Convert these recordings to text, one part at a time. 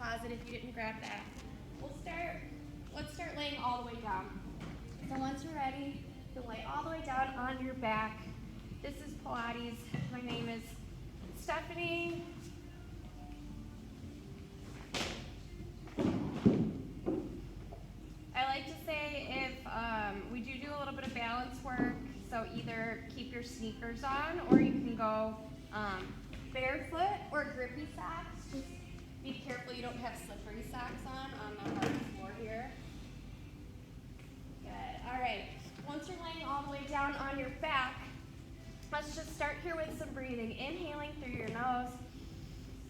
closet if you didn't grab that. Let's start laying all the way down. So once you're ready, you'll lay all the way down on your back. This is Pilates. My name is Stephanie. I like to say if we do a little bit of balance work, so either keep your sneakers on or you can go barefoot or grippy socks. Just be careful you don't have slippery socks on the hard floor here. Good. All right. Once you're laying all the way down on your back, let's just start here with some breathing. Inhaling through your nose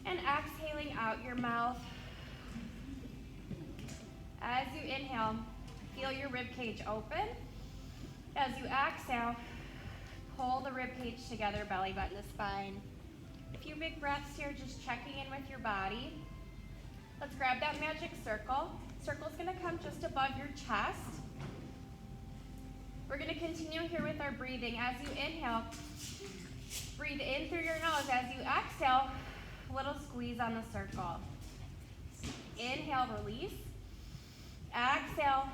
and exhaling out your mouth. As you inhale, feel your rib cage open. As you exhale, pull the rib cage together, belly button to spine. A few big breaths here, just checking in with your body. Let's grab that magic circle. Circle's gonna come just above your chest. We're gonna continue here with our breathing. As you inhale, breathe in through your nose. As you exhale, little squeeze on the circle. Inhale, release. Exhale,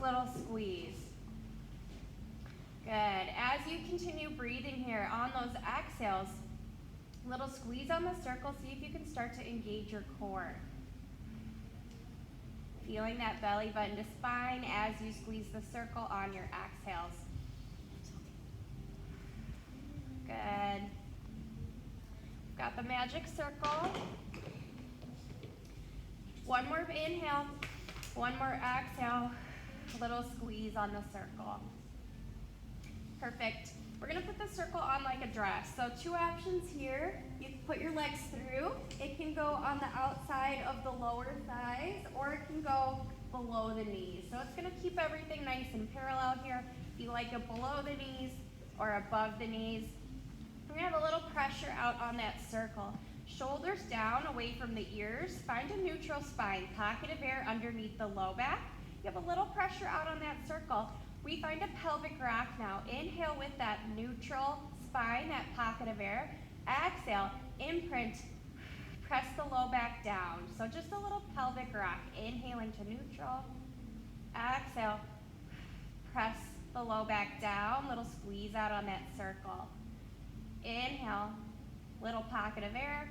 little squeeze. Good. As you continue breathing here on those exhales, little squeeze on the circle. See if you can start to engage your core. Feeling that belly button to spine as you squeeze the circle on your exhales. Good. Got the magic circle. One more inhale. One more exhale, little squeeze on the circle. Perfect. We're gonna put the circle on like a dress. So two options here. You can put your legs through. It can go on the outside of the lower thighs or it can go below the knees. So it's gonna keep everything nice and parallel here. If you like it below the knees or above the knees. We're gonna have a little pressure out on that circle. Shoulders down, away from the ears. Find a neutral spine. Pocket of air underneath the low back. You have a little pressure out on that circle. We find a pelvic rock now. Inhale with that neutral spine, that pocket of air. Exhale, imprint, press the low back down. So just a little pelvic rock. Inhaling to neutral. Exhale, press the low back down. Little squeeze out on that circle. Inhale, little pocket of air.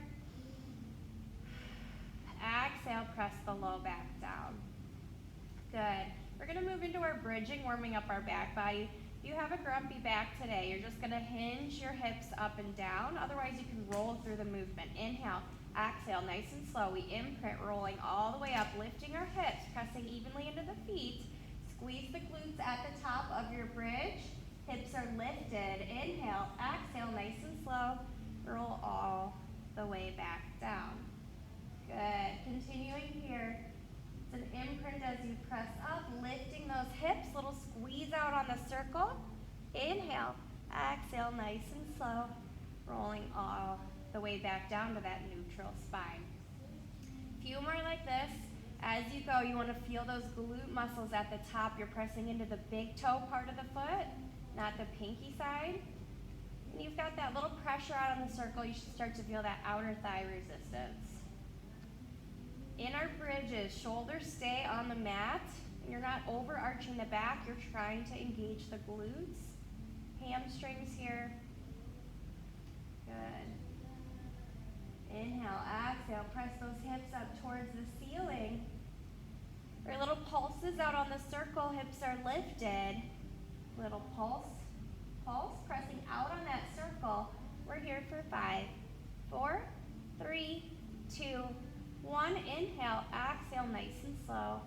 Exhale, press the low back down. Good. We're gonna move into our bridging, warming up our back body. If you have a grumpy back today, you're just gonna hinge your hips up and down. Otherwise, you can roll through the movement. Inhale, exhale, nice and slow. We imprint, rolling all the way up, lifting our hips, pressing evenly into the feet. Squeeze the glutes at the top of your bridge. Hips are lifted. Inhale, exhale, nice and slow. Roll all the way back down. Good. Continuing here. It's an imprint as you press up, lifting those hips, little squeeze out on the circle. Inhale, exhale, nice and slow, rolling all the way back down to that neutral spine. A few more like this. As you go, you want to feel those glute muscles at the top. You're pressing into the big toe part of the foot, not the pinky side. And you've got that little pressure out on the circle. You should start to feel that outer thigh resistance. In our bridges, shoulders stay on the mat. You're not overarching the back. You're trying to engage the glutes. Hamstrings here. Good. Inhale, exhale. Press those hips up towards the ceiling. Our little pulses out on the circle. Hips are lifted. Little pulse. Pulse, pressing out on that circle. We're here for 5, 4, 3, 2, 1. Inhale, exhale, nice and slow.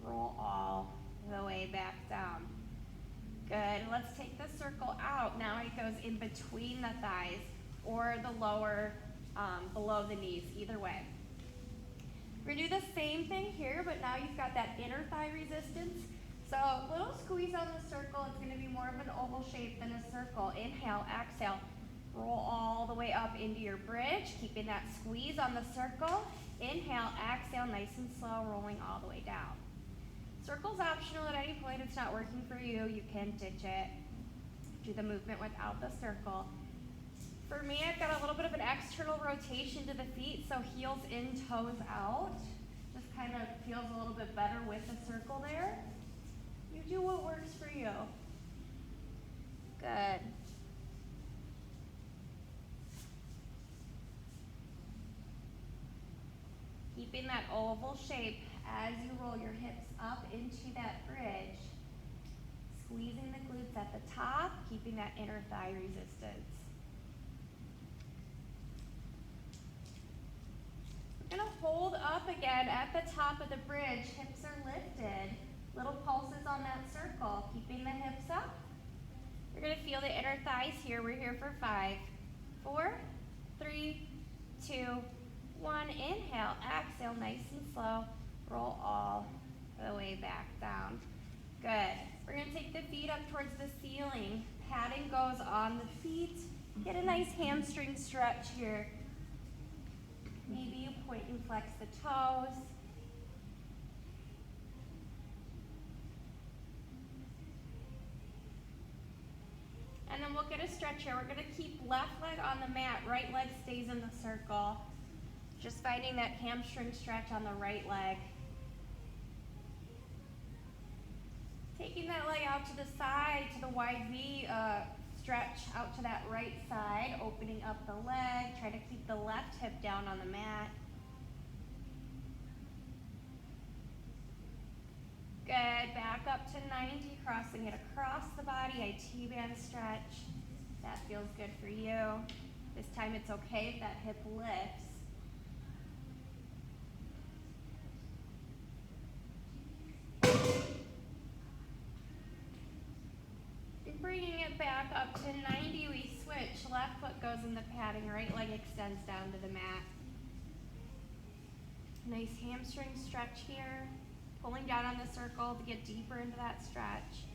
Roll all the way back down. Good. Let's take the circle out. Now it goes in between the thighs or the lower, below the knees, either way. We're gonna do the same thing here, but now you've got that inner thigh resistance. So a little squeeze on the circle. It's gonna be more of an oval shape than a circle. Inhale, exhale. Roll all the way up into your bridge, keeping that squeeze on the circle. Inhale, exhale, nice and slow, rolling all the way down. Circle's optional at any point. It's not working for you. You can ditch it. Do the movement without the circle. For me, I've got a little bit of an external rotation to the feet, so heels in, toes out. Just kind of feels a little bit better with the circle there. You do what works for you. Good. Keeping that oval shape as you roll your hips up into that bridge. Squeezing the glutes at the top, keeping that inner thigh resistance. We're gonna hold up again at the top of the bridge. Hips are lifted. Little pulses on that circle, keeping the hips up. You're gonna feel the inner thighs here. We're here for 5, 4, 3, 2, 1. Inhale, exhale, nice and slow. Roll all the way back down. Good. We're gonna take the feet up towards the ceiling. Padding goes on the feet. Get a nice hamstring stretch here. Maybe you point and flex the toes. And then we'll get a stretch here. We're gonna keep left leg on the mat, right leg stays in the circle. Just finding that hamstring stretch on the right leg. Taking that leg out to the side, to the wide V, stretch out to that right side, opening up the leg. Try to keep the left hip down on the mat. Good, back up to 90, crossing it across the body, a T-band stretch. That feels good for you. This time it's okay if that hip lifts. Bringing it back up to 90, we switch. Left foot goes in the padding, right leg extends down to the mat. Nice hamstring stretch here. Pulling down on the circle to get deeper into that stretch.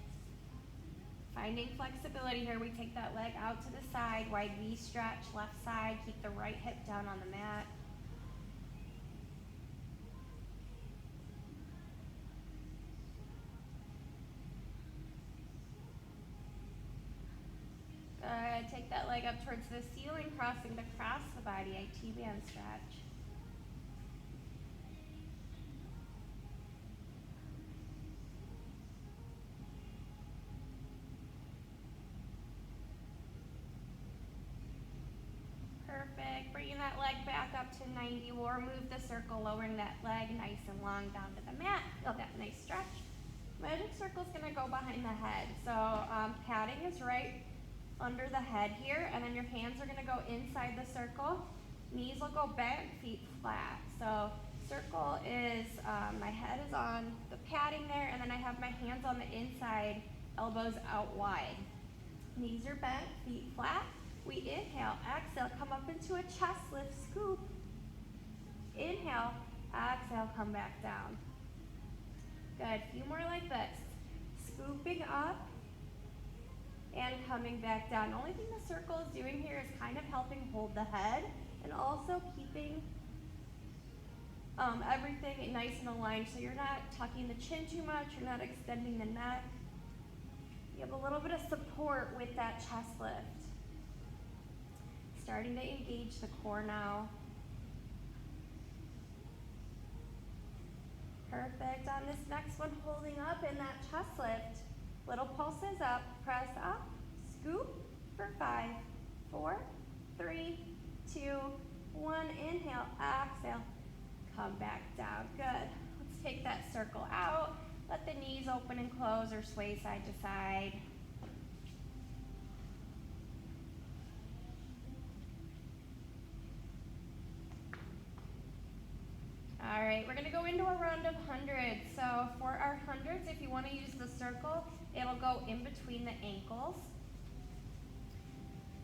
Finding flexibility here, we take that leg out to the side, wide V stretch, left side, keep the right hip down on the mat. Good, take that leg up towards the ceiling, crossing it across the body, a T-band stretch. Perfect, bringing that leg back up to 90, we'll remove the circle, lowering that leg nice and long down to the mat. Feel that nice stretch. Magic circle's gonna go behind the head. So padding is right under the head here, and then your hands are gonna go inside the circle. Knees will go back, feet flat. So circle is, my head is on the padding there, and then I have my hands on the inside, elbows out wide. Knees are bent, feet flat. We inhale, exhale, come up into a chest lift, scoop. Inhale, exhale, come back down. Good, few more like this. Scooping up and coming back down. The only thing the circle is doing here is kind of helping hold the head and also keeping everything nice and aligned, so you're not tucking the chin too much, you're not extending the neck. You have a little bit of support with that chest lift. Starting to engage the core now. Perfect. On this next one, holding up in that chest lift. Little pulses up, press up, scoop for 5, 4, 3, 2, 1. Inhale, exhale, come back down. Good. Let's take that circle out. Let the knees open and close or sway side to side. All right, we're gonna go into a round of hundreds. So for our hundreds, if you wanna use the circle, it'll go in between the ankles.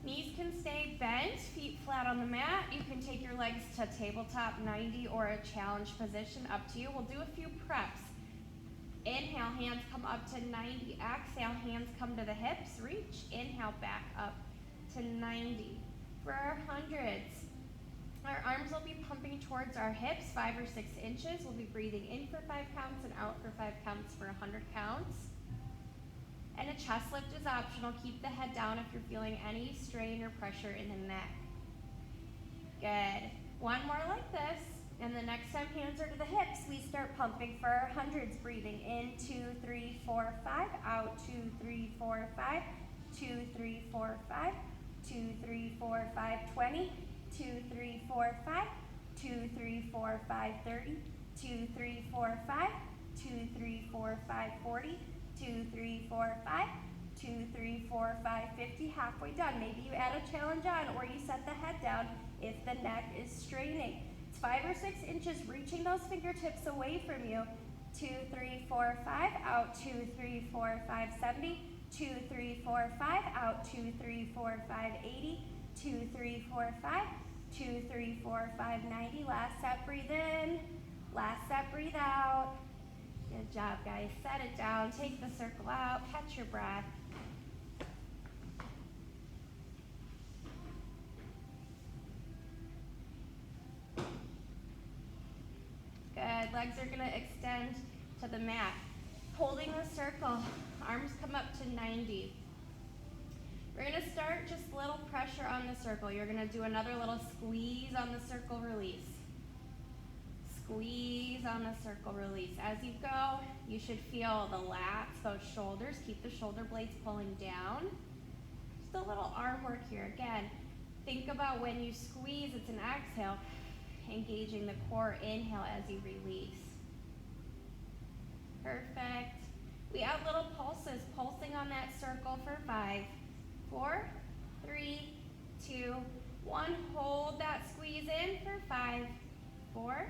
Knees can stay bent, feet flat on the mat. You can take your legs to tabletop 90 or a challenge position, up to you. We'll do a few preps. Inhale, hands come up to 90. Exhale, hands come to the hips, reach. Inhale, back up to 90. For our hundreds, our arms will be pumping towards our hips, 5 or 6 inches. We'll be breathing in for 5 counts and out for 5 counts for 100 counts. And a chest lift is optional. Keep the head down if you're feeling any strain or pressure in the neck. Good. One more like this. And the next time hands are to the hips, we start pumping for our hundreds, breathing in 2, 3, 4, 5, out 2, 3, 4, 5, 2, 3, 4, 5, 2, 3, 4, 5, 20, 2, 3, 4, 5, 2, 3, 4, 5, 30, 2, 3, 4, 5, 2, 3, 4, 5, 40, 2, 3, 4, 5, 2, 3, 4, 5, 50, halfway done. Maybe you add a challenge on or you set the head down if the neck is straining. It's 5 or 6 inches, reaching those fingertips away from you. 2, 3, 4, 5, out 2, 3, 4, 5, 70, 2, 3, 4, 5, out 2, 3, 4, 5, 80, 2, 3, 4, 5, 2, 3, 4, 5, 90. Last set, breathe in. Last set, breathe out. Good job, guys. Set it down, take the circle out, catch your breath. Good, legs are gonna extend to the mat. Holding the circle, arms come up to 90. We're gonna start just a little pressure on the circle. You're gonna do another little squeeze on the circle, release. Squeeze on the circle, release. As you go, you should feel the lats, those shoulders. Keep the shoulder blades pulling down. Just a little arm work here. Again, think about when you squeeze, it's an exhale, engaging the core, inhale as you release. Perfect. We have little pulses, pulsing on that circle for 5, 4, 3, 2, 1. Hold that squeeze in for 5, 4,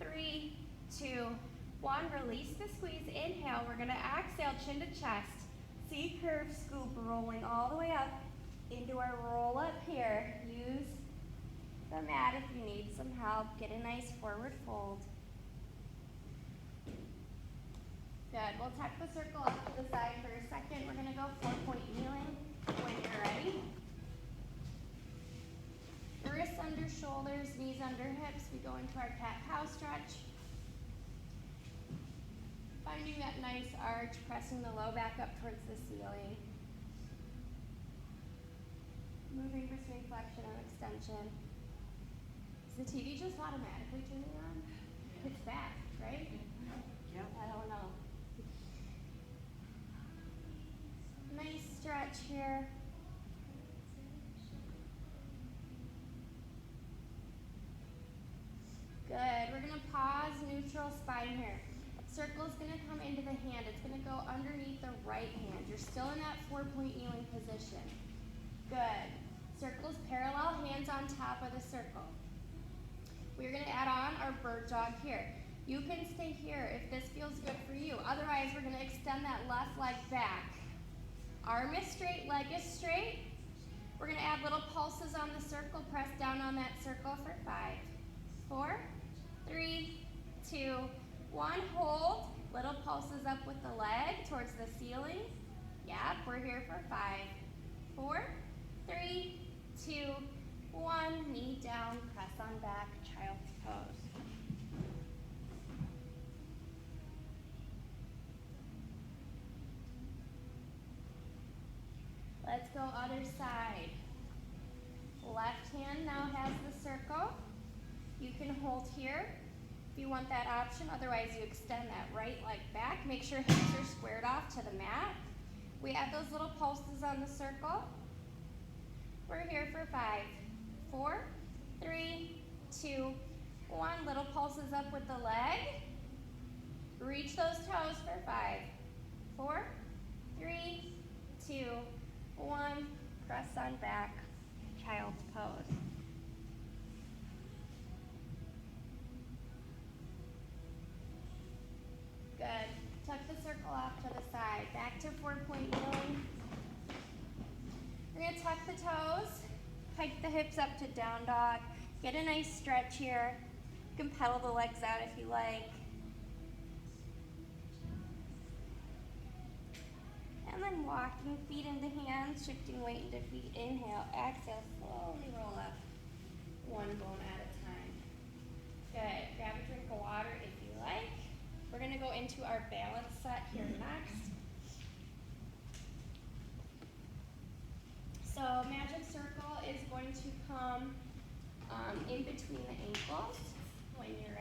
3, 2, 1. Release the squeeze, inhale. We're gonna exhale, chin to chest. C curve scoop, rolling all the way up into our roll up here. Use the mat if you need some help. Get a nice forward fold. Good, we'll tuck the circle up to the side for a second. We're gonna go 4-point kneeling when you're ready. Wrists under shoulders, knees under hips. We go into our cat-cow stretch. Finding that nice arch, pressing the low back up towards the ceiling. Moving between flexion and extension. Is the TV just automatically turning on? It's fast, right? Yep. I don't know. Nice stretch here. Good. We're going to pause, neutral spine here. Circle's going to come into the hand. It's going to go underneath the right hand. You're still in that 4-point kneeling position. Good. Circle's parallel, hands on top of the circle. We're going to add on our bird dog here. You can stay here if this feels good for you. Otherwise, we're going to extend that left leg back. Arm is straight, leg is straight. We're going to add little pulses on the circle. Press down on that circle for 5, 4, 3, 2, 1. Hold. Little pulses up with the leg towards the ceiling. Yep, we're here for 5, 4, 3, 2, 1. Knee down, press on back, child's pose. Let's go other side. Left hand now has the circle. You can hold here if you want that option. Otherwise, you extend that right leg back. Make sure hips are squared off to the mat. We add those little pulses on the circle. We're here for 5, 4, 3, 2, 1. Little pulses up with the leg. Reach those toes for 5, 4, 3, 2, 1. Press on back, child's pose. Good. Tuck the circle off to the side. Back to 4-point kneeling. We're going to tuck the toes, hike the hips up to down dog. Get a nice stretch here. You can pedal the legs out if you like. And then walking feet into hands, shifting weight into feet. Inhale, exhale, slowly roll up. One bone at a time. Good. Grab a drink of water if you like. We're going to go into our balance set here next. So magic circle is going to come in between the ankles when you're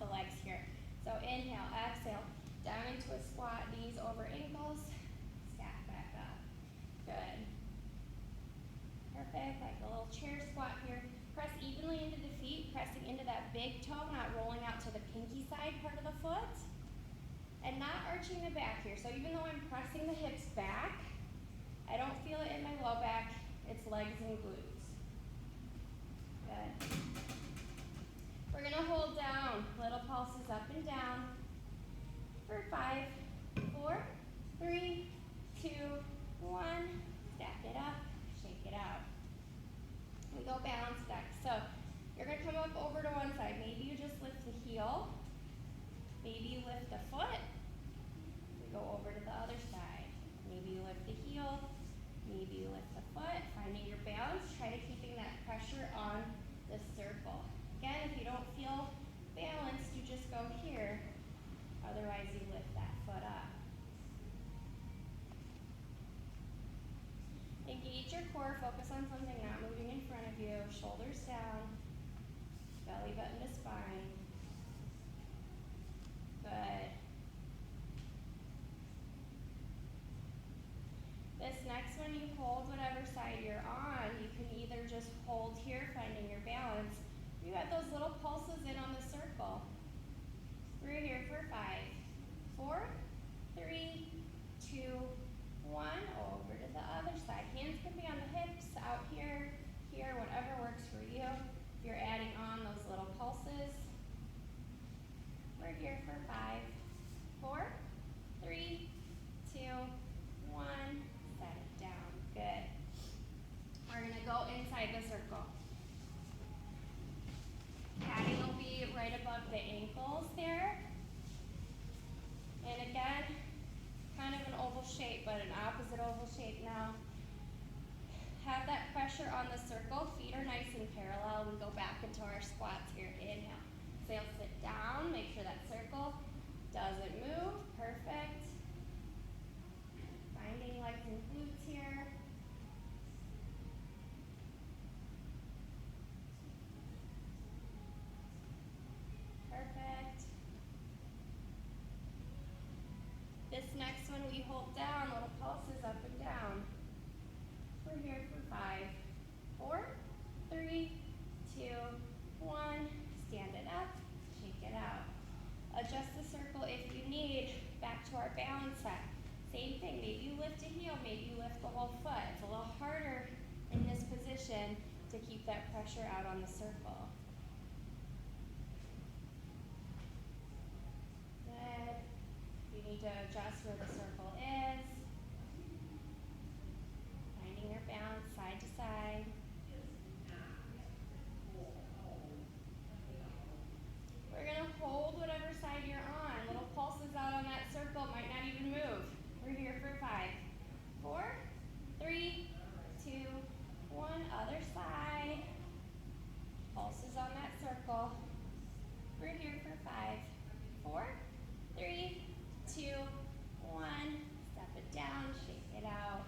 the legs here. So inhale, exhale, down into a squat, knees over ankles, stack back up. Good. Perfect, like a little chair squat here. Press evenly into the feet, pressing into that big toe, not rolling out to the pinky side part of the foot. And not arching the back here. So even though I'm pressing the hips back, I don't feel it in my low back, it's legs and glutes. Good. We're gonna hold down, little pulses up and down for 5, 4, 3, 2, 1. Stack it up, shake it out. We go balance deck. So you're gonna come up over to one side. Maybe you just lift the heel. Maybe you lift the foot. We go over to the other side. Maybe you lift the heel. Maybe you lift the foot. Finding your balance. Try to keeping that pressure on the circle. Again, if you don't feel balanced, you just go here. Otherwise, you lift that foot up. Engage your core. Focus on something not moving in front of you. Shoulders down. Belly button to spine. Good. This next one, you hold whatever side you're on. You can either just hold here, finding your balance. You got those little pulses in on the circle. We're here for 5, 4, 3, 2, 1. Over to the other side. Hands can be on the hips, out here, here, whatever works for you. If you're adding on those little pulses. We're here for 5, 4, 3, 2, 1. Set it down. Good. We're gonna go inside the circle. Padding will be right above the ankles there. And again, kind of an oval shape, but an opposite oval shape now. Have that pressure on the circle. Feet are nice and parallel. We go back into our squats here. Inhale. Exhale, sit down. Make sure that circle doesn't move. Perfect. Finding legs and glutes here. Perfect. This next one we hold down, little pulses up and down. We're here for 5, 4, 3, 2, 1. Stand it up, shake it out. Adjust the circle if you need. Back to our balance set. Same thing, maybe you lift a heel, maybe you lift the whole foot. It's a little harder in this position to keep that pressure out on the circle. Good. You need to adjust where the circle is. Finding your balance side to side. We're going to hold whatever side you're on. Little pulses out on that circle, might not even move. We're here for 5, 4, 3, 2, 1. Other side. Pulses on that circle. We're here for 5, 4, 3, 2, 1. Step it down, shake it out.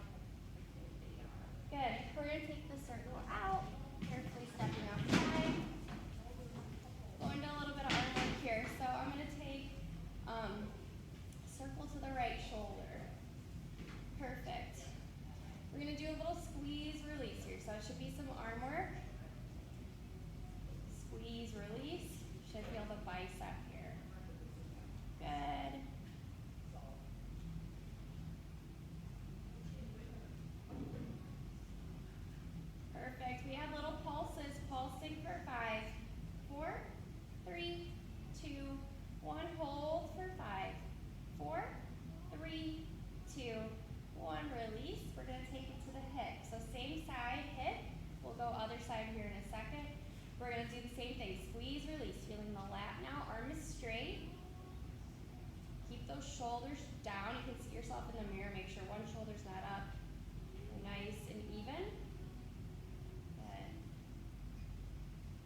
Good. We're going to take the circle out, carefully stepping outside. Going to a little bit of arm work here. So I'm going to take circle to the right shoulder. Perfect. We're going to do a little squeeze release here. So it should be some arm work. Squeeze release. Should feel the bicep here. Good. Perfect. We have little pulses, pulsing for 5, 4, 3, 2, 1. Hold for 5, 4, 3, 2, 1. Release. We're going to take it to the hip. So same side, hip. We'll go other side here in a second. We're going to do the same thing. Squeeze, release. Feeling the lat now. Arm is straight. Keep those shoulders down. You can see yourself in the mirror. Make sure one shoulder's not up. Nice and even. Good.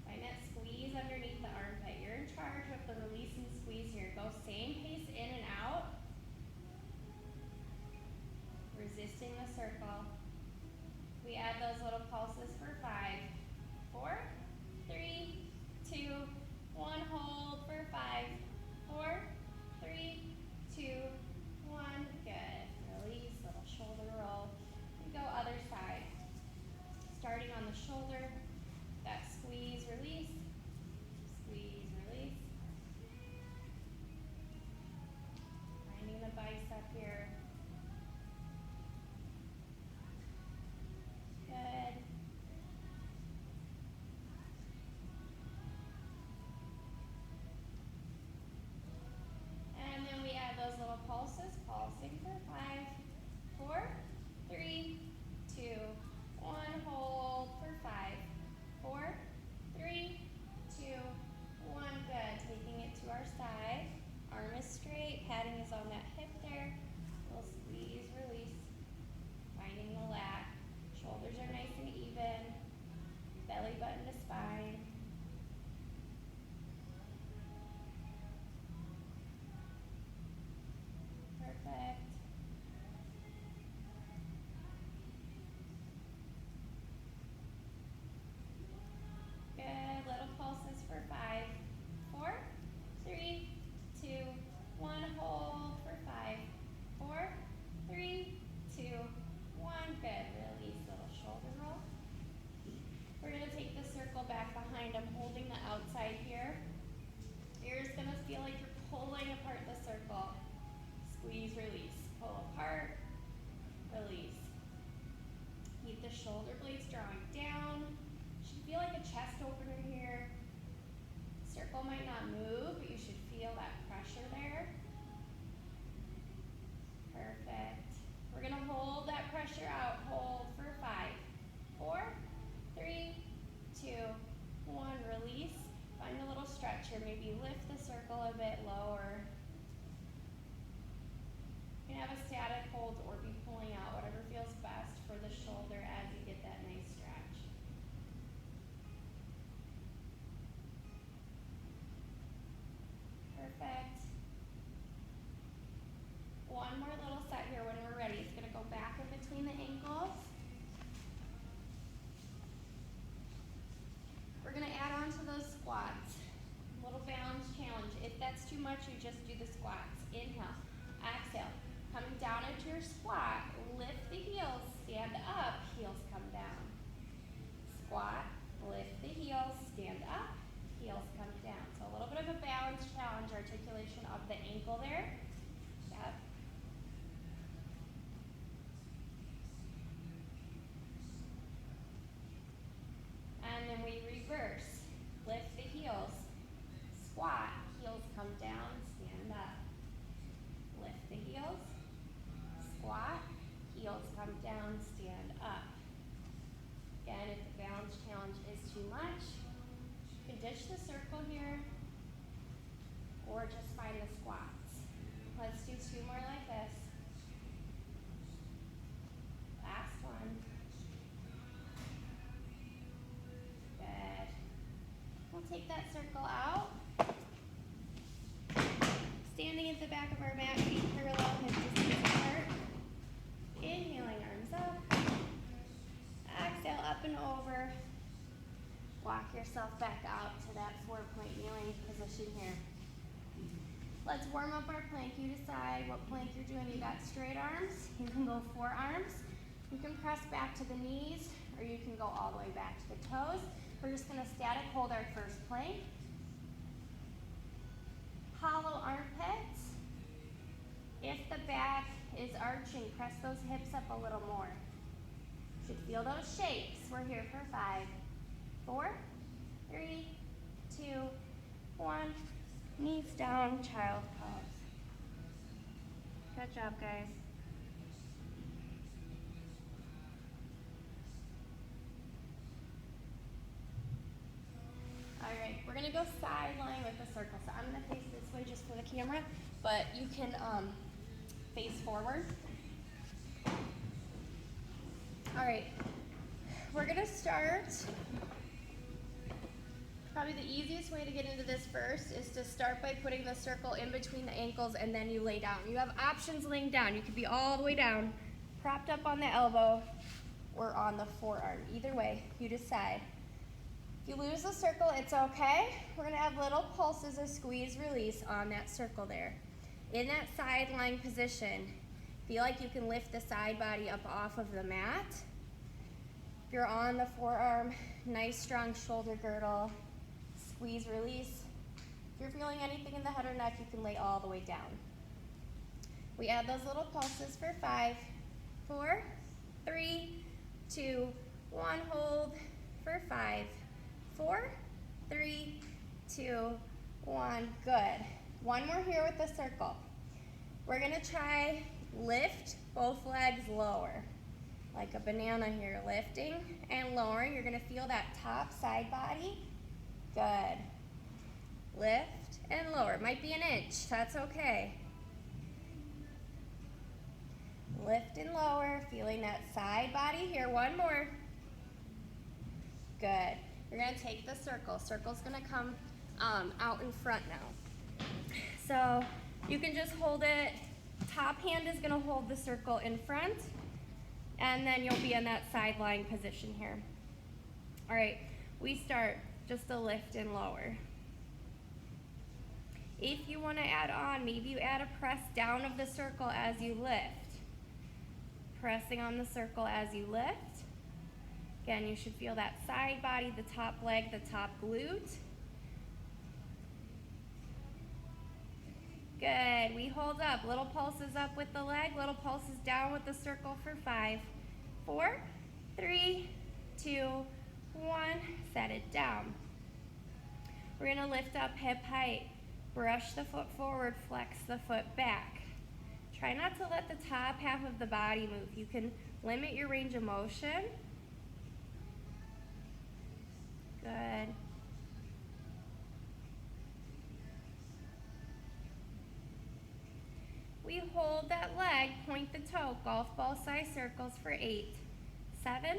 Find that squeeze underneath the armpit. You're in charge of the release and squeeze here. Go same pace in and out. Resisting the circle. We add those little pulses for 5, 4, 3, 2, 1. Hold for 5, bicep here. Good. And then we add those little pulses, pulsing for 5, 4, 3, 2, 1. Hold for 5, 4, 3, 2, 1. Good. Taking it to our side. Arm is straight. Padding is on that hip there. We'll squeeze, release. Finding the lat. Shoulders are nice and even. Belly button to spine. Perfect. Good. Little pulses for 5, 4, 3, 2, 1. Hold for 5, 4, 3, 2, 1. Good. Release. Little shoulder roll. We're going to take the circle back behind. I'm holding the outside here. You're just going to feel like you're pulling apart the circle. Squeeze, release. Pull apart, release. Keep the shoulder blades drawing down. Should feel like a chest opener here. Circle might not move, but you should feel that pressure there. Perfect. We're going to hold that pressure out. Hold for 5, 4, 3, 2, 1. Release. Find a little stretch here. Maybe lift the circle a bit lower. You can have a static hold or be pulling out, whatever feels best for the shoulder as you get that nice stretch. Perfect. One more little set here when we're ready. It's going to go back in between the ankles. We're going to add on to those squats. Little balance challenge. If that's too much, you just do the squats. Inhale, exhale. Coming down into your squat, lift the heels, stand up, heels come down. Squat, lift the heels, stand up, heels come down. So a little bit of a balance challenge, articulation of the ankle there. Yep. And then we reverse. Lift the heels, squat, heels come down, stand up. Lift the heels, squat, heels come down, stand up. Again, if the balance challenge is too much, you can ditch the circle here or just find the squats. Let's do 2 more like this. Last one. Good. We'll take that circle out. Standing at the back of our mat, feet parallel, hips distance apart. Inhaling, arms up. Exhale, up and over. Walk yourself back out to that 4-point kneeling position here. Let's warm up our plank. You decide what plank you're doing. You got straight arms. You can go forearms. You can press back to the knees, or you can go all the way back to the toes. We're just going to static hold our first plank. Hollow armpits. If the back is arching, press those hips up a little more. Should feel those shakes. We're here for 5, 4, 3, 2, 1. Knees down, child pose. Good job, guys. All right, we're gonna go sideline with the circle. So I'm gonna face this way just for the camera, but you can face forward. All right, we're gonna start. Probably the easiest way to get into this first is to start by putting the circle in between the ankles and then you lay down. You have options laying down. You could be all the way down, propped up on the elbow, or on the forearm. Either way, you decide. If you lose the circle, it's okay. We're gonna have little pulses of squeeze, release on that circle there. In that sideline position, feel like you can lift the side body up off of the mat. If you're on the forearm, nice strong shoulder girdle. Squeeze, release. If you're feeling anything in the head or neck, you can lay all the way down. We add those little pulses for 5, 4, 3, 2, 1. Hold for 5, 4, 3, 2, 1. Good. One more here with the circle. We're gonna try lift both legs lower. Like a banana here, lifting and lowering. You're gonna feel that top side body. Good. Lift and lower. It might be an inch, that's okay. Lift and lower, feeling that side body here. One more. Good. You're gonna take the circle. Circle's gonna come out in front now. So you can just hold it. Top hand is gonna hold the circle in front, and then you'll be in that side lying position here. All right, we start just a lift and lower. If you wanna add on, maybe you add a press down of the circle as you lift. Pressing on the circle as you lift. Again, you should feel that side body, the top leg, the top glute. Good, we hold up. Little pulses up with the leg, little pulses down with the circle for 5, 4, 3, 2, 1. Set it down. We're gonna lift up hip height. Brush the foot forward, flex the foot back. Try not to let the top half of the body move. You can limit your range of motion. Good. We hold that leg, point the toe, golf ball size circles for 8, 7,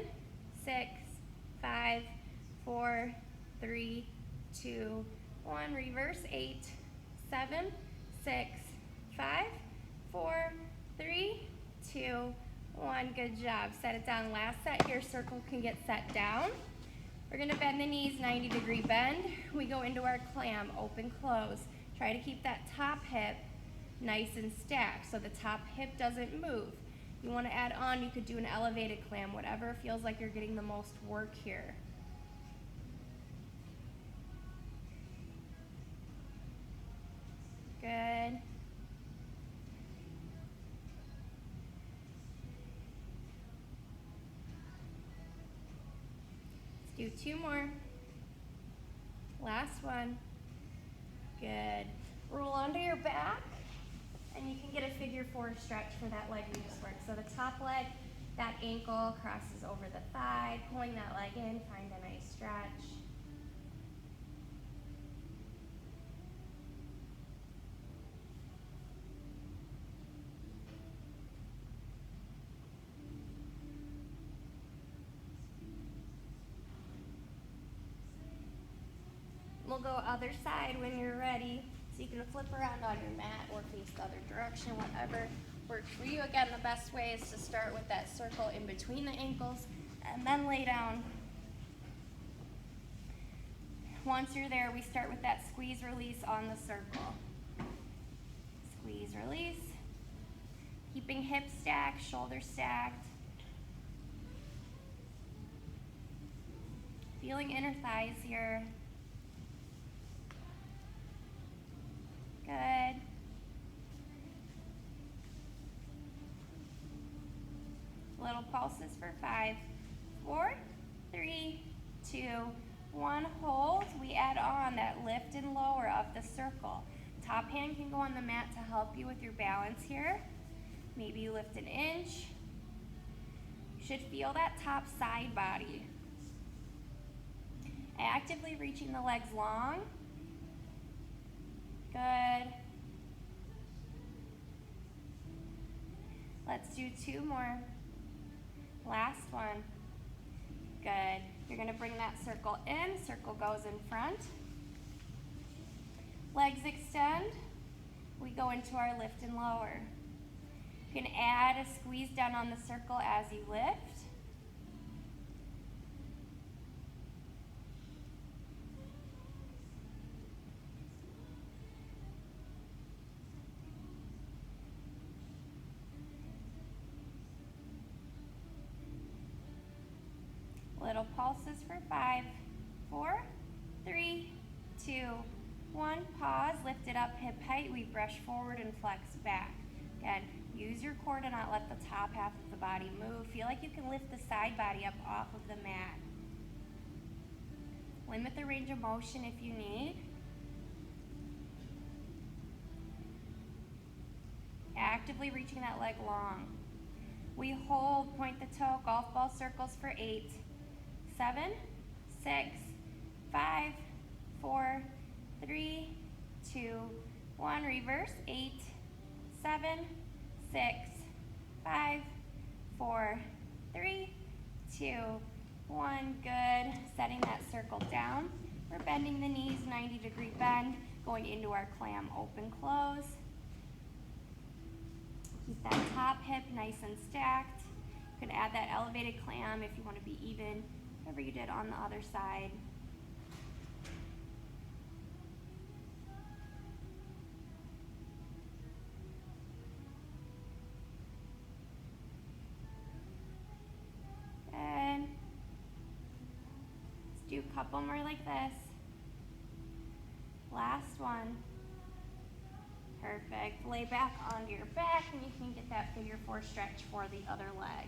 6, 5, 4, 3, 2, 1. Reverse 8, 7, 6, 5, 4, 3, 2, 1. Good job. Set it down. Last set here, circle can get set down. We're gonna bend the knees, 90-degree bend. We go into our clam, open, close. Try to keep that top hip nice and stacked so the top hip doesn't move. You wanna add on, you could do an elevated clam, whatever feels like you're getting the most work here. Good. Do 2 more. Last one. Good. Roll onto your back, and you can get a figure 4 stretch for that leg we just worked. So the top leg, that ankle crosses over the thigh, pulling that leg in, find a nice stretch. We'll go other side when you're ready. So you can flip around on your mat or face the other direction, whatever works for you. Again, the best way is to start with that circle in between the ankles and then lay down. Once you're there, we start with that squeeze release on the circle. Squeeze release. Keeping hips stacked, shoulders stacked. Feeling inner thighs here. Good. Little pulses for 5, 4, 3, 2, 1. Hold. We add on that lift and lower of the circle. Top hand can go on the mat to help you with your balance here. Maybe you lift an inch. You should feel that top side body. Actively reaching the legs long. Good. Let's do 2 more. Last one. Good. You're going to bring that circle in. Circle goes in front. Legs extend. We go into our lift and lower. You can add a squeeze down on the circle as you lift. Little pulses for 5, 4, 3, 2, 1. Pause, lift it up hip height. We brush forward and flex back. Good. Use your core to not let the top half of the body move. Feel like you can lift the side body up off of the mat. Limit the range of motion if you need. Actively reaching that leg long. We hold, point the toe, golf ball circles for 8, 7, 6, 5, 4, 3, 2, 1. Reverse. 8, 7, 6, 5, 4, 3, 2, 1. Good. Setting that circle down. We're bending the knees, 90-degree bend, going into our clam open close. Keep that top hip nice and stacked. You can add that elevated clam if you want to be even, whatever you did on the other side. Good. Let's do a couple more like this. Last one. Perfect. Lay back onto your back and you can get that figure 4 stretch for the other leg.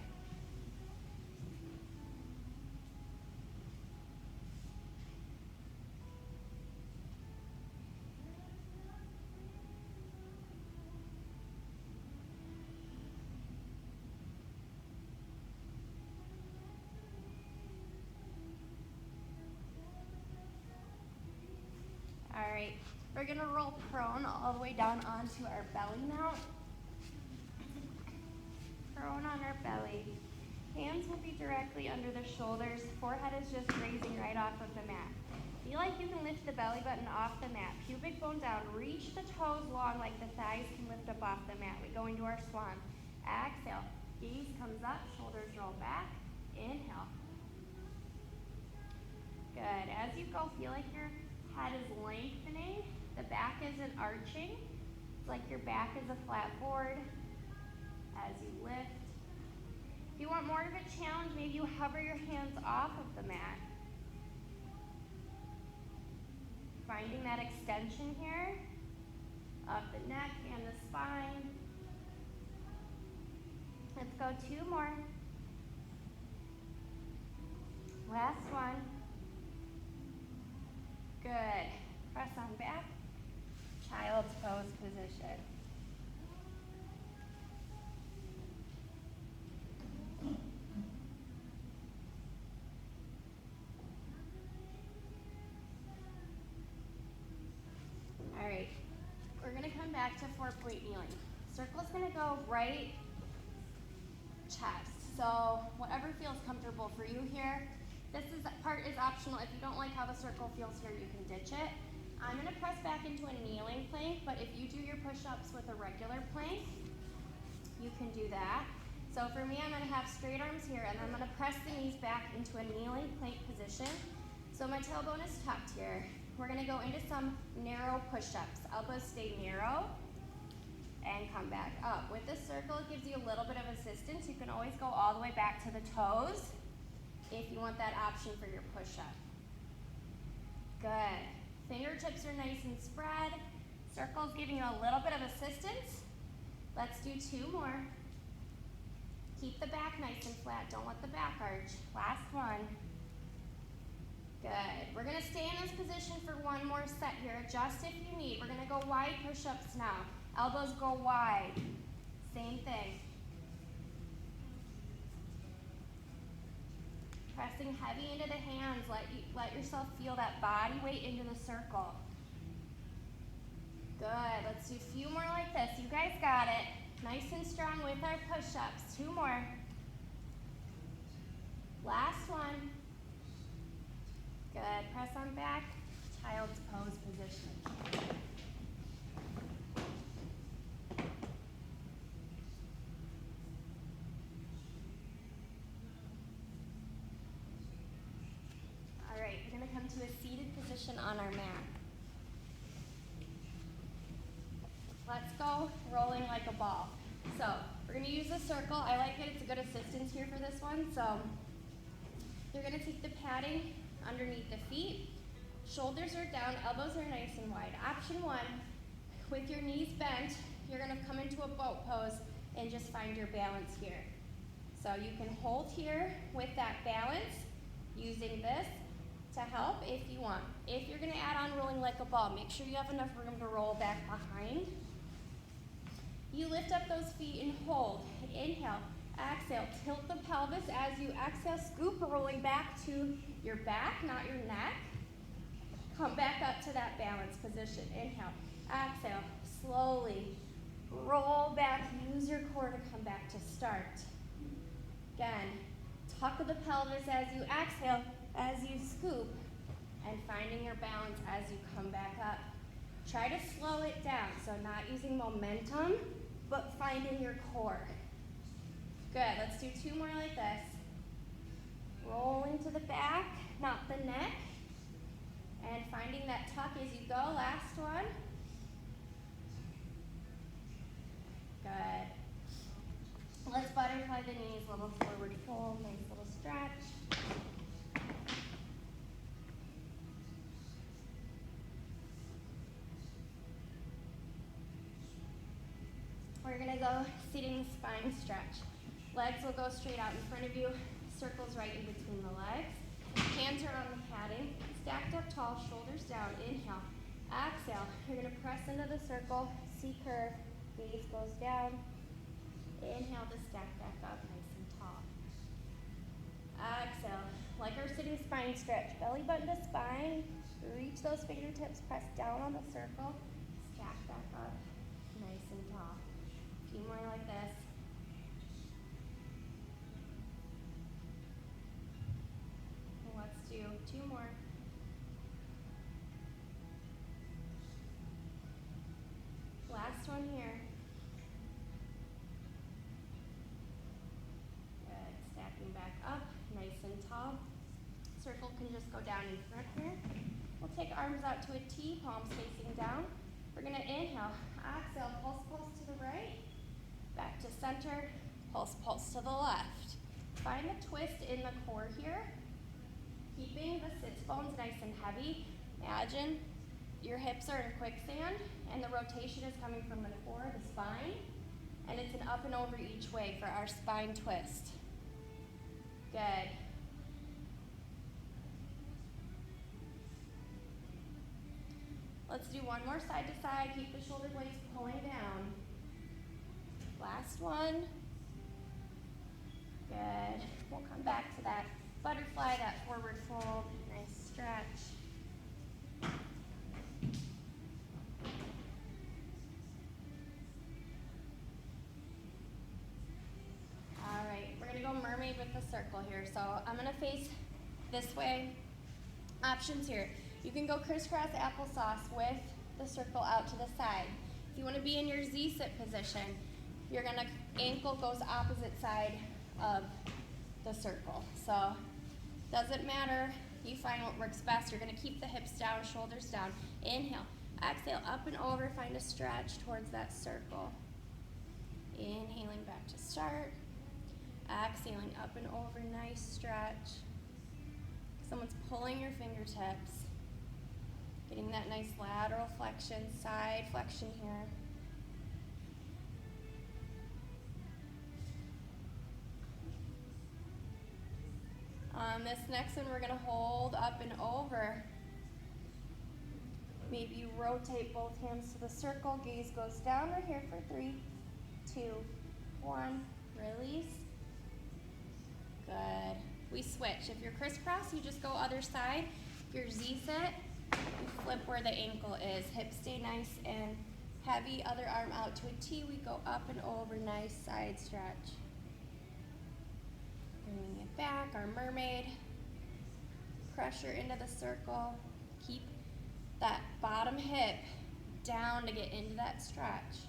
All right. We're gonna roll prone all the way down onto our belly mount. Prone on our belly. Hands will be directly under the shoulders. Forehead is just raising right off of the mat. Feel like you can lift the belly button off the mat. Pubic bone down. Reach the toes long like the thighs can lift up off the mat. We go into our swan. Exhale. Gaze comes up. Shoulders roll back. Inhale. Good. As you go, feel like your head is lengthening. The back isn't arching. It's like your back is a flat board as you lift. If you want more of a challenge, maybe you hover your hands off of the mat. Finding that extension here of the neck and the spine. Let's go 2 more. Last one. Good. Press on back. Child's pose position. All right. We're going to come back to 4-point kneeling. Circle's going to go right chest. So whatever feels comfortable for you here. This part is optional. If you don't like how the circle feels here, you can ditch it. I'm gonna press back into a kneeling plank, but if you do your push-ups with a regular plank, you can do that. So for me, I'm gonna have straight arms here, and I'm gonna press the knees back into a kneeling plank position. So my tailbone is tucked here. We're gonna go into some narrow push-ups. Elbows stay narrow, and come back up. With this circle, it gives you a little bit of assistance. You can always go all the way back to the toes if you want that option for your push-up. Good. Fingertips are nice and spread. Circle's giving you a little bit of assistance. Let's do 2 more. Keep the back nice and flat. Don't let the back arch. Last one. Good. We're gonna stay in this position for 1 more set here. Adjust if you need. We're gonna go wide push-ups now. Elbows go wide. Same thing. Pressing heavy into the hands. Let yourself feel that body weight into the circle. Good. Let's do a few more like this. You guys got it. Nice and strong with our push-ups. 2 more. Last one. Good. Press on back. Child's pose position. To a seated position on our mat. Let's go rolling like a ball. So we're going to use a circle. I like it. It's a good assistance here for this one. So you're going to take the padding underneath the feet. Shoulders are down. Elbows are nice and wide. Option 1, with your knees bent, you're gonna come into a boat pose and just find your balance here. So you can hold here with that balance, using this to help if you want. If you're gonna add on rolling like a ball, make sure you have enough room to roll back behind. You lift up those feet and hold. Inhale, exhale, tilt the pelvis as you exhale, scoop, rolling back to your back, not your neck. Come back up to that balance position. Inhale, exhale, slowly roll back, use your core to come back to start. Again, tuck the pelvis as you exhale, as you scoop, and finding your balance as you come back up. Try to slow it down, so not using momentum, but finding your core. Good, let's do 2 more like this. Rolling to the back, not the neck, and finding that tuck as you go. Last one. Good. Let's butterfly the knees, little forward fold, nice little stretch. We're gonna go sitting spine stretch. Legs will go straight out in front of you, circles right in between the legs. Hands are on the padding, stacked up tall, shoulders down. Inhale, exhale. You're gonna press into the circle, C curve, gaze goes down. Inhale to stack back up, nice and tall. Exhale, like our sitting spine stretch. Belly button to spine, reach those fingertips, press down on the circle, stack back up, nice and tall. A few more like this. Let's do 2 more. Last one here. Good, stacking back up, nice and tall. Circle can just go down in front here. We'll take arms out to a T, palms facing down. We're gonna inhale, exhale, pulse, pulse to the right. Back to center, pulse, pulse to the left. Find a twist in the core here. Keeping the sits bones nice and heavy. Imagine your hips are in quicksand and the rotation is coming from the core, the spine, and it's an up and over each way for our spine twist. Good. Let's do 1 more side to side. Keep the shoulder blades pulling down. Last one. Good. We'll come back to that butterfly, that forward fold. Nice stretch. All right, we're gonna go mermaid with the circle here. So I'm gonna face this way. Options here. You can go crisscross applesauce with the circle out to the side. If you want to be in your Z-sit position, you're gonna ankle goes opposite side of the circle. So doesn't matter, you find what works best. You're gonna keep the hips down, shoulders down. Inhale, exhale, up and over, find a stretch towards that circle. Inhaling back to start. Exhaling up and over, nice stretch. Someone's pulling your fingertips. Getting that nice lateral flexion, side flexion here. On this next one, we're gonna hold up and over. Maybe you rotate both hands to the circle, gaze goes down. We're here for 3, 2, 1, release. Good. We switch. If you're crisscross, you just go other side. If you're Z-sit, you flip where the ankle is. Hips stay nice and heavy. Other arm out to a T. We go up and over. Nice side stretch. Bringing it back. Our mermaid. Pressure into the circle. Keep that bottom hip down to get into that stretch.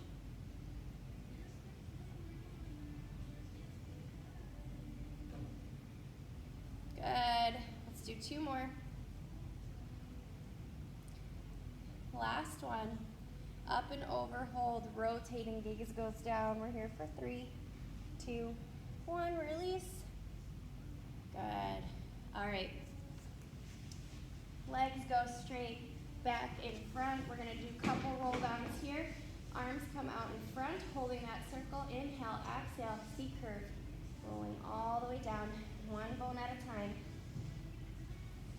Good. Let's do 2 more. Last one. Up and over, hold, rotating, gaze goes down. We're here for 3, 2, 1, release. Good. All right. Legs go straight back in front. We're gonna do couple roll downs here. arms come out in front, holding that circle. Inhale, exhale, C curve. Rolling all the way down, one bone at a time.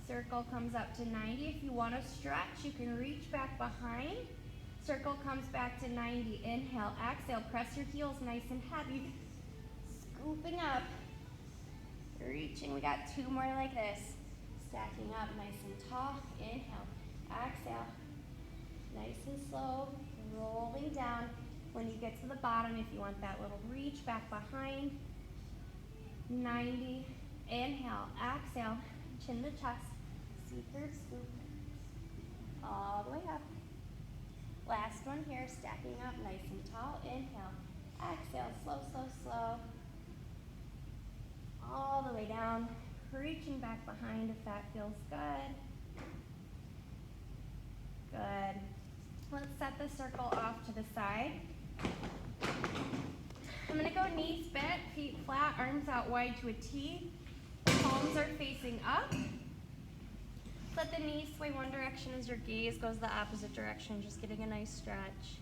Circle comes up to 90. If you want to stretch, you can reach back behind. Circle comes back to 90. Inhale, exhale, press your heels nice and heavy. Scooping up. Reaching, we got two more like this. Stacking up nice and tall. Inhale, exhale. Nice and slow, rolling down. When you get to the bottom, if you want that little reach back behind. 90. Inhale, exhale, chin to chest. C-curve scoop. All the way up. Last one here, stacking up nice and tall. Inhale, exhale, slow, slow, slow. All the way down, reaching back behind if that feels good. Good. Let's set the circle off to the side. I'm gonna go knees bent, feet flat, arms out wide to a T. Palms are facing up. Let the knees sway one direction as your gaze goes the opposite direction, just getting a nice stretch.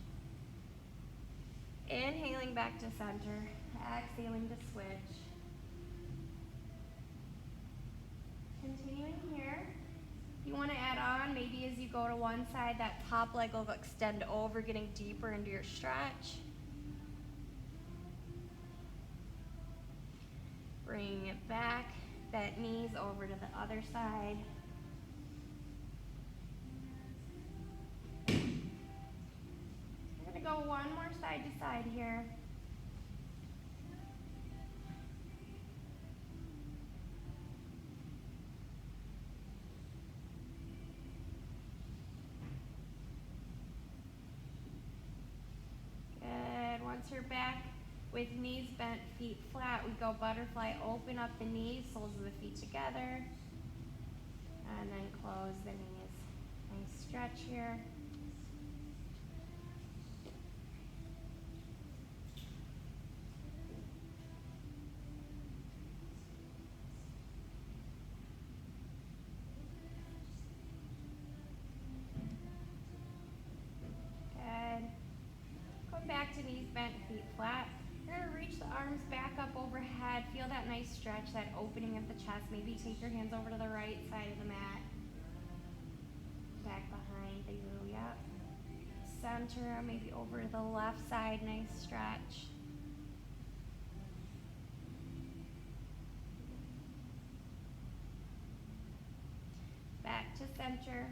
Inhaling back to center, exhaling to switch. Continuing here. If you want to add on, maybe as you go to one side, that top leg will extend over, getting deeper into your stretch. Bringing it back, bent knees over to the other side. We're going to go one more side to side here. Good. Once you're back with knees bent, feet flat, we go butterfly, open up the knees, soles of the feet together, and then close the knees. Nice stretch here. Back to knees bent, feet flat. You're going to reach the arms back up overhead. Feel that nice stretch, that opening of the chest. Maybe take your hands over to the right side of the mat. Back behind the you, yep. Center, maybe over to the left side, nice stretch. Back to center.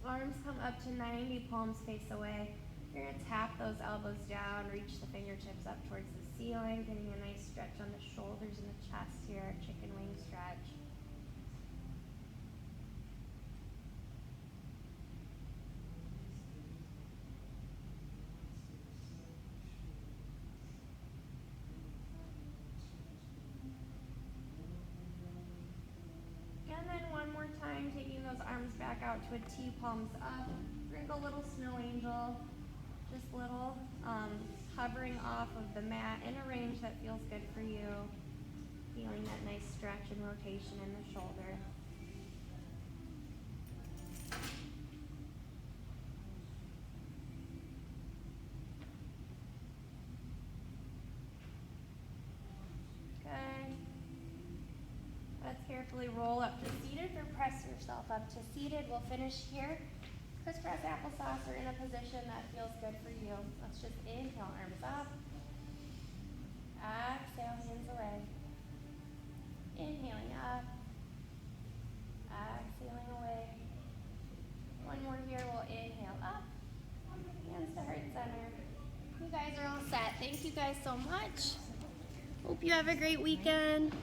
Arms come up to 90, palms face away. You're going to tap those elbows down, reach the fingertips up towards the ceiling, getting a nice stretch on the shoulders and the chest here, chicken wing stretch. And then one more time, taking those arms back out to a T, palms up. We're going to go little snow angel. Just little hovering off of the mat in a range that feels good for you. Feeling that nice stretch and rotation in the shoulder. Good. Let's carefully roll up to seated or press yourself up to seated. We'll finish here. Crisscross applesauce or in a position that feels good for you. Let's just inhale, arms up. Exhale, hands away. Inhaling up. Exhaling away. One more here, we'll inhale up. Hands to heart center. You guys are all set. Thank you guys so much. Hope you have a great weekend.